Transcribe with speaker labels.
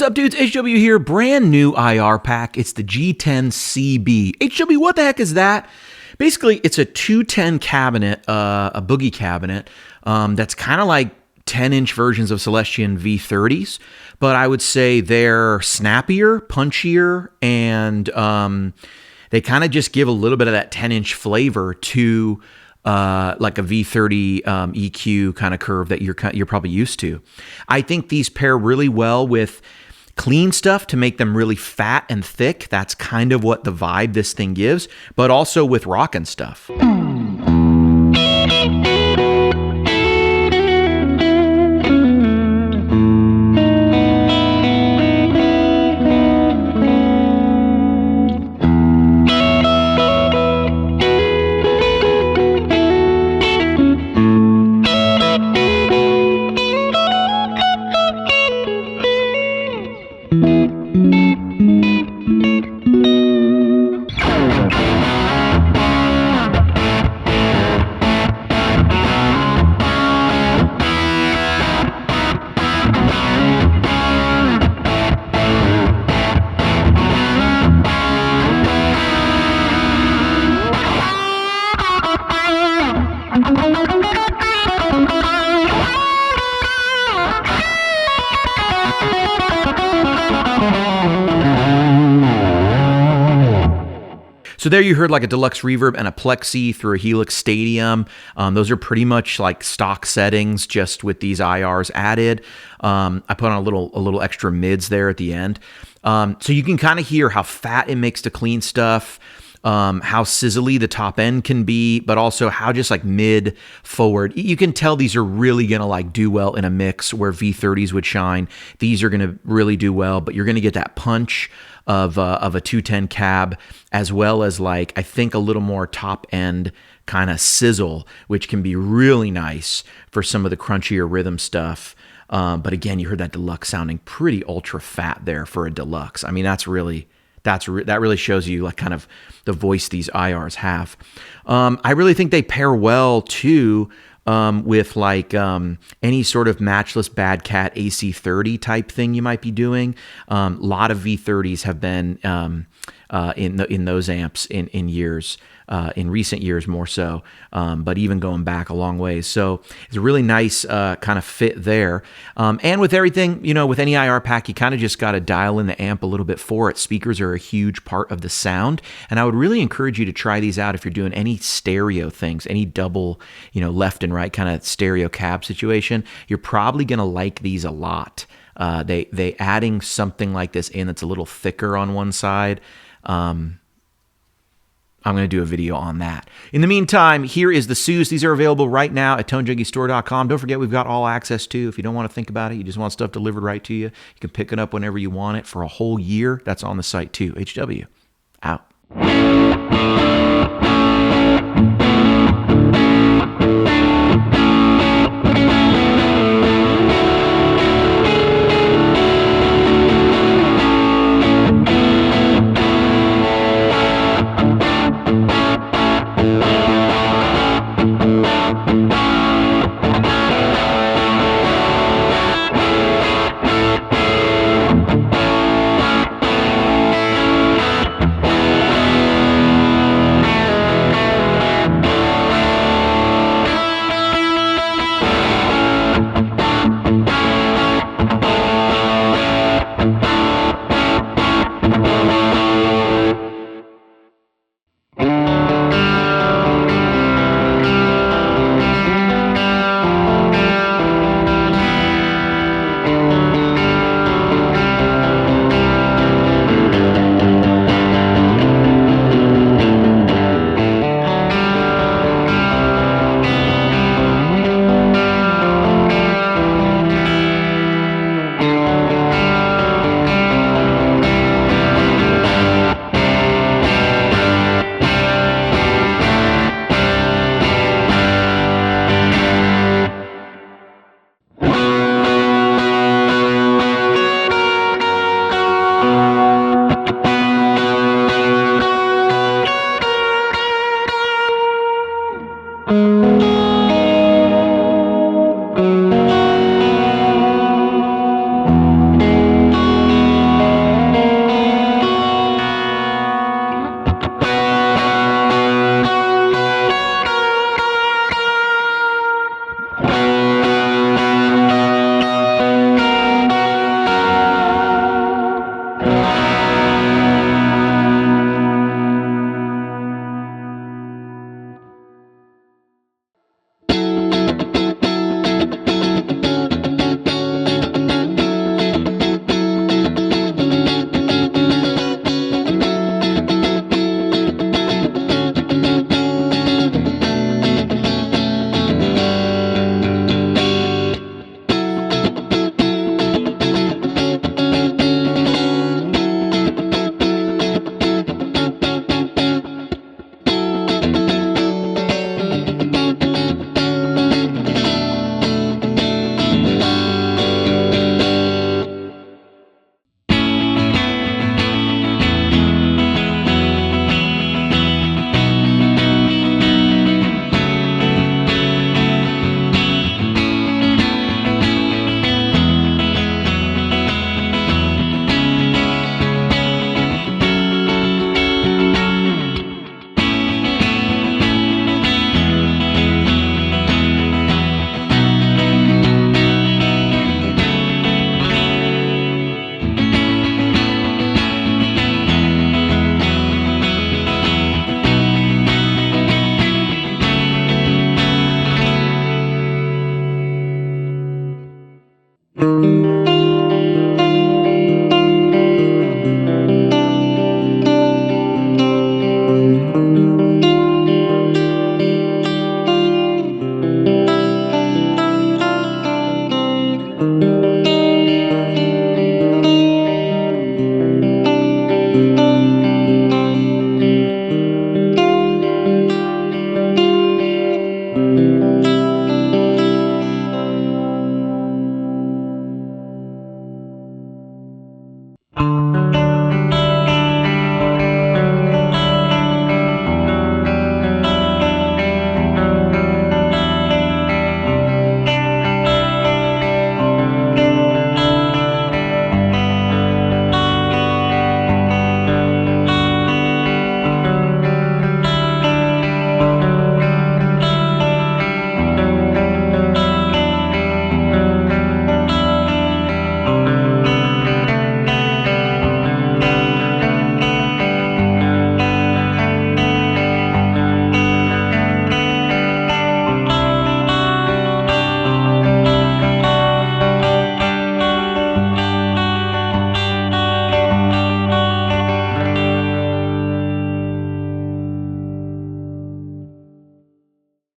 Speaker 1: What's up, dudes? HW here. Brand new IR pack. It's the G10CB. HW, what the heck is that? Basically, it's a 210 cabinet, a Boogie cabinet, that's kind of like 10-inch versions of Celestion V30s, but I would say they're snappier, punchier, and they kind of just give a little bit of that 10-inch flavor to like a V30 EQ kind of curve that you're probably used to. I think these pair really well with clean stuff to make them really fat and thick. That's kind of what the vibe this thing gives, but also with rockin' stuff. So there you heard like a deluxe reverb and a plexi through a Helix Stadium. Those are pretty much like stock settings, just with these IRs added. I put on a little extra mids there at the end. So you can kind of hear how fat it makes to clean stuff, how sizzly the top end can be, but also how just like mid forward. You can tell these are really gonna like do well in a mix where V30s would shine. These are gonna really do well, but you're gonna get that punch of a 210 cab, as well as like, I think a little more top end kind of sizzle, which can be really nice for some of the crunchier rhythm stuff. But again, you heard that deluxe sounding pretty ultra fat there for a deluxe. I mean, that really shows you like kind of the voice these IRs have. I really think they pair well too with like any sort of matchless Bad Cat AC30 type thing you might be doing. A lot of V30s have been in those amps in years, in recent years more so, but even going back a long ways. So it's a really nice kind of fit there. And with everything, you know, with any IR pack, you kind of just got to dial in the amp a little bit for it. Speakers are a huge part of the sound, and I would really encourage you to try these out if you're doing any stereo things, any double, you know, left and right kind of stereo cab situation. You're probably going to like these a lot. They adding something like this in that's a little thicker on one side. I'm going to do a video on that. In the meantime, here is the Suze. These are available right now at ToneJunkiestore.com. Don't forget, we've got all access too. If you don't want to think about it, you just want stuff delivered right to you, you can pick it up whenever you want it for a whole year. That's on the site too. HW, out.